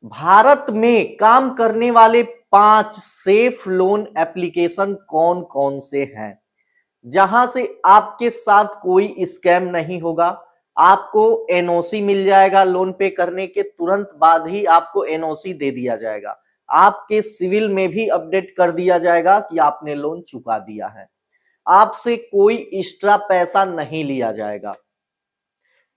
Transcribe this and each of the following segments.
भारत में काम करने वाले 5 सेफ लोन एप्लीकेशन कौन कौन से हैं, जहां से आपके साथ कोई स्कैम नहीं होगा। आपको एनओसी मिल जाएगा, लोन पे करने के तुरंत बाद ही आपको एनओसी दे दिया जाएगा। आपके सिविल में भी अपडेट कर दिया जाएगा कि आपने लोन चुका दिया है। आपसे कोई एक्स्ट्रा पैसा नहीं लिया जाएगा,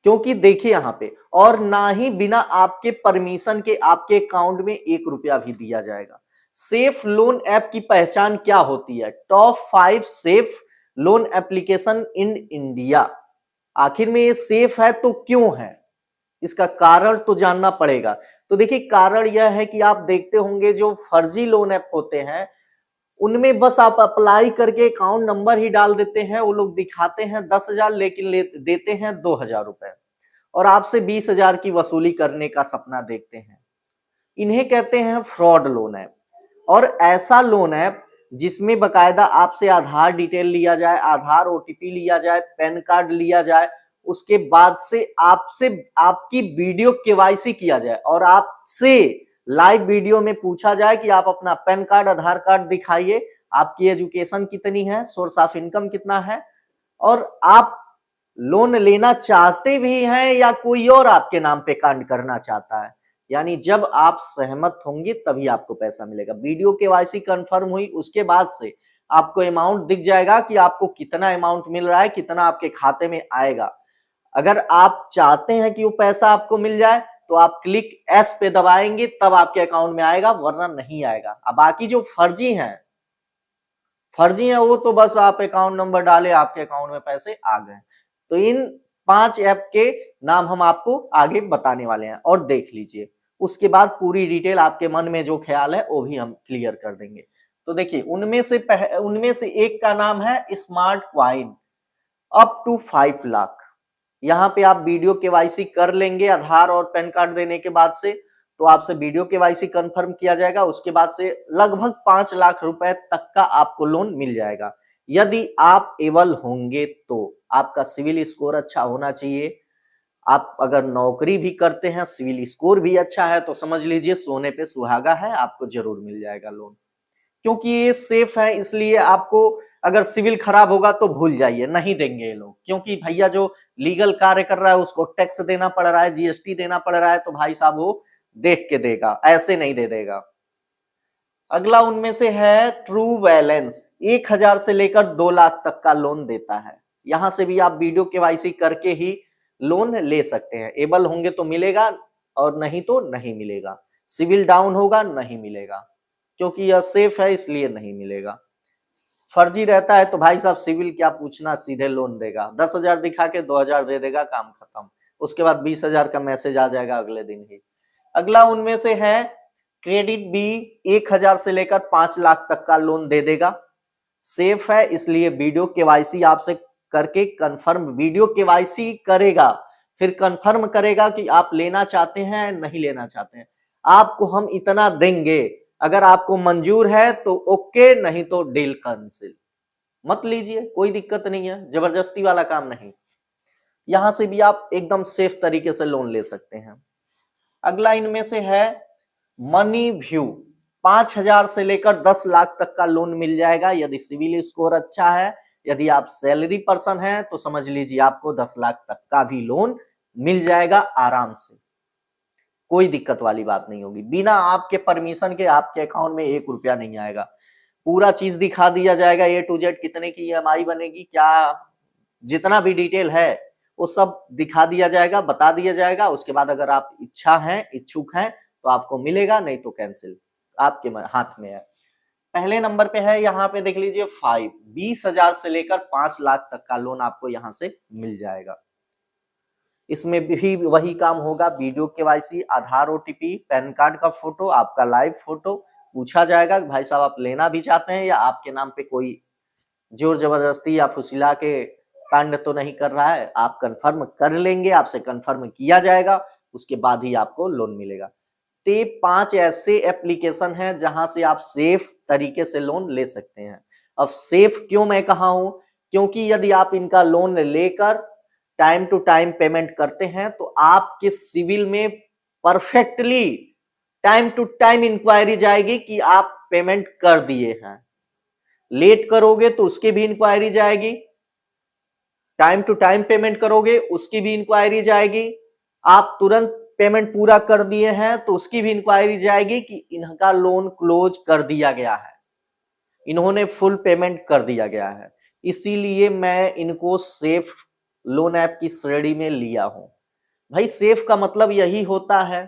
क्योंकि देखिए यहां पे, और ना ही बिना आपके परमिशन के आपके अकाउंट में 1 रुपया भी दिया जाएगा। सेफ लोन ऐप की पहचान क्या होती है? Top 5 safe loan application in India. आखिर में ये सेफ है तो क्यों है, इसका कारण तो जानना पड़ेगा। तो देखिए, कारण यह है कि आप देखते होंगे जो फर्जी लोन ऐप होते हैं उनमें बस आप अप्लाई करके अकाउंट नंबर ही डाल देते हैं, वो लोग दिखाते हैं 10,000 लेकिन देते हैं 2,000 रुपए और आपसे 20,000 की वसूली करने का सपना देखते हैं। इन्हें कहते हैं फ्रॉड लोन ऐप। और ऐसा लोन ऐप जिसमें बकायदा आपसे आधार डिटेल लिया जाए, आधार ओटीपी लिया जाए, पैन कार्ड लिया जाए, उसके बाद से आपसे आपकी वीडियो केवाईसी किया जाए और आपसे लाइव वीडियो में पूछा जाए कि आप अपना पैन कार्ड, आधार कार्ड दिखाइए, आपकी एजुकेशन कितनी है, सोर्स ऑफ इनकम कितना है, और आप लोन लेना चाहते भी हैं या कोई और आपके नाम पे कांड करना चाहता है। यानी जब आप सहमत होंगे तभी आपको पैसा मिलेगा। वीडियो केवाईसी कंफर्म हुई उसके बाद से आपको अमाउंट दिख जाएगा कि आपको कितना अमाउंट मिल रहा है, कितना आपके खाते में आएगा। अगर आप चाहते हैं कि वो पैसा आपको मिल जाए तो आप क्लिक एस पे दबाएंगे, तब आपके अकाउंट में आएगा, वरना नहीं आएगा। अब बाकी जो फर्जी हैं वो तो बस आप अकाउंट नंबर डाले, आपके अकाउंट में पैसे आ गए। तो इन 5 ऐप के नाम हम आपको आगे बताने वाले हैं और देख लीजिए। उसके बाद पूरी डिटेल आपके मन में जो ख्याल है वो भी हम क्लियर कर देंगे। तो देखिए, उनमें से एक का नाम है smart coin, up to 5 lakh. यहाँ पे आप वीडियो केवाईसी कर लेंगे आधार और पैन कार्ड देने के बाद से, तो आपसे वीडियो केवाईसी कंफर्म किया जाएगा। उसके बाद से लगभग 5 लाख रुपए तक का आपको लोन मिल जाएगा, यदि आप एबल होंगे तो। आपका सिविल स्कोर अच्छा होना चाहिए। आप अगर नौकरी भी करते हैं, सिविल स्कोर भी अच्छा है, तो समझ लीजिए सोने पे सुहागा है, आपको जरूर मिल जाएगा लोन। क्योंकि ये सेफ है, इसलिए आपको अगर सिविल खराब होगा तो भूल जाइए, नहीं देंगे ये लोग। क्योंकि भैया जो लीगल कार्य कर रहा है उसको टैक्स देना पड़ रहा है, जीएसटी देना पड़ रहा है, तो भाई साहब वो देख के देगा, ऐसे नहीं दे देगा। अगला उनमें से है ट्रू बैलेंस, 1,000 से लेकर 2 लाख तक का लोन देता है। यहां से भी आप वीडियो केवाईसी करके ही लोन ले सकते हैं। एबल होंगे तो मिलेगा और नहीं तो नहीं मिलेगा। सिविल डाउन होगा, नहीं मिलेगा, क्योंकि यह सेफ है इसलिए नहीं मिलेगा। फर्जी रहता है तो भाई साहब सिविल क्या पूछना, सीधे लोन देगा। 10,000 दिखा के 2,000 दे देगा, काम खत्म। उसके बाद 20,000 का मैसेज आ जाएगा अगले दिन ही। अगला उनमें से है क्रेडिट बी, 1,000 से लेकर 5 लाख तक का लोन दे देगा। सेफ है इसलिए वीडियो केवाईसी आपसे करके कंफर्म, वीडियो केवाईसी करेगा, फिर कंफर्म करेगा कि आप लेना चाहते हैं नहीं लेना चाहते हैं। आपको हम इतना देंगे, अगर आपको मंजूर है तो ओके, नहीं तो डील कैंसिल। मत लीजिए, कोई दिक्कत नहीं है, जबरदस्ती वाला काम नहीं। यहां से भी आप एकदम सेफ तरीके से लोन ले सकते हैं। अगला इनमें से है मनी व्यू, 5,000 से लेकर 10 लाख तक का लोन मिल जाएगा यदि सिविल स्कोर अच्छा है। यदि आप सैलरी पर्सन हैं तो समझ लीजिए आपको 10 लाख तक का भी लोन मिल जाएगा आराम से, कोई दिक्कत वाली बात नहीं होगी। बिना आपके परमिशन के आपके अकाउंट में 1 रुपया नहीं आएगा। पूरा चीज दिखा दिया जाएगा, ए टू जेड, कितने की ईएमआई बनेगी, क्या जितना भी डिटेल है वो सब दिखा दिया जाएगा, बता दिया जाएगा। उसके बाद अगर आप इच्छुक हैं तो आपको मिलेगा, नहीं तो कैंसिल, आपके हाथ में है। पहले नंबर पे है, यहाँ पे देख लीजिए 5, 20,000 से लेकर 5 लाख तक का लोन आपको यहाँ से मिल जाएगा। इसमें भी वही काम होगा, वीडियो केवाईसी, आधार ओटीपी, पैन कार्ड का फोटो, आपका लाइव फोटो पूछा जाएगा कि भाई साहब आप लेना भी चाहते हैं या आपके नाम पे कोई जोर जबरदस्ती या फुसिला के कांड तो नहीं कर रहा है। आप कंफर्म कर लेंगे, आपसे कंफर्म किया जाएगा, उसके बाद ही आपको लोन मिलेगा। तो ये 5 ऐसे एप्लीकेशन हैं जहां से आप सेफ तरीके से लोन ले सकते हैं। अब सेफ क्यों मैं कहा हूं, क्योंकि यदि आप इनका लोन लेकर टाइम टू टाइम पेमेंट करते हैं तो आपके सिविल में perfectly time to time inquiry जाएगी कि आप पेमेंट कर दिए हैं। लेट करोगे तो उसकी भी इंक्वायरी जाएगी, टाइम टू टाइम पेमेंट करोगे उसकी भी इंक्वायरी जाएगी, आप तुरंत पेमेंट पूरा कर दिए हैं तो उसकी भी इंक्वायरी जाएगी कि इनका लोन क्लोज कर दिया गया है, इन्होंने फुल पेमेंट कर दिया गया है। इसीलिए मैं इनको सेफ लोन ऐप की श्रेणी में लिया हूं। भाई सेफ का मतलब यही होता है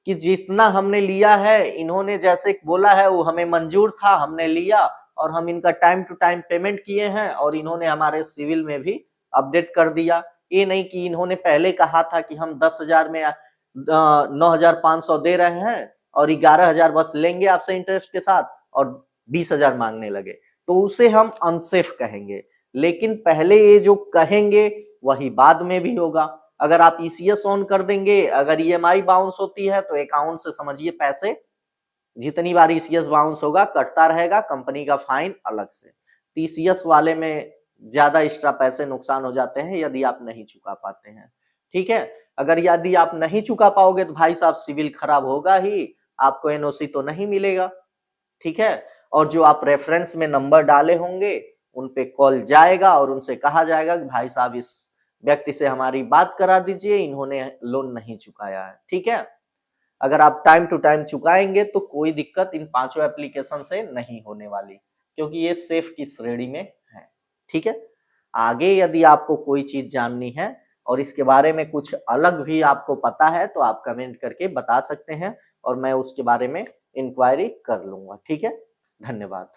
कि जितना हमने लिया है, इन्होंने जैसे बोला है वो हमें मंजूर था, हमने लिया और हम इनका टाइम टू टाइम पेमेंट किए हैं और इन्होंने हमारे सिविल में भी अपडेट कर दिया। ये नहीं कि इन्होंने पहले कहा था कि हम 10,000 में 9,500 दे रहे हैं और 11,000 बस लेंगे आपसे इंटरेस्ट के साथ और 20,000 मांगने लगे, तो उसे हम अनसेफ कहेंगे। लेकिन पहले ये जो कहेंगे वही बाद में भी होगा। अगर आप ईसीएस ऑन कर देंगे, अगर ईएमआई बाउंस होती है तो अकाउंट से समझिए पैसे जितनी बार ईसीएस बाउंस होगा कटता रहेगा, कंपनी का फाइन अलग से। टीसीएस वाले में ज्यादा एक्स्ट्रा पैसे नुकसान हो जाते हैं यदि आप नहीं चुका पाते हैं। ठीक है, अगर यदि आप नहीं चुका पाओगे तो भाई साहब सिविल खराब होगा ही, आपको एनओसी तो नहीं मिलेगा। ठीक है, और जो आप रेफरेंस में नंबर डाले होंगे उन पे कॉल जाएगा और उनसे कहा जाएगा कि भाई साहब इस व्यक्ति से हमारी बात करा दीजिए, इन्होंने लोन नहीं चुकाया है। ठीक है, अगर आप टाइम टू टाइम चुकाएंगे तो कोई दिक्कत इन पांचों एप्लीकेशन से नहीं होने वाली, क्योंकि ये सेफ की श्रेणी में है। ठीक है, आगे यदि आपको कोई चीज जाननी है और इसके बारे में कुछ अलग भी आपको पता है तो आप कमेंट करके बता सकते हैं और मैं उसके बारे में इंक्वायरी कर लूंगा। ठीक है, धन्यवाद।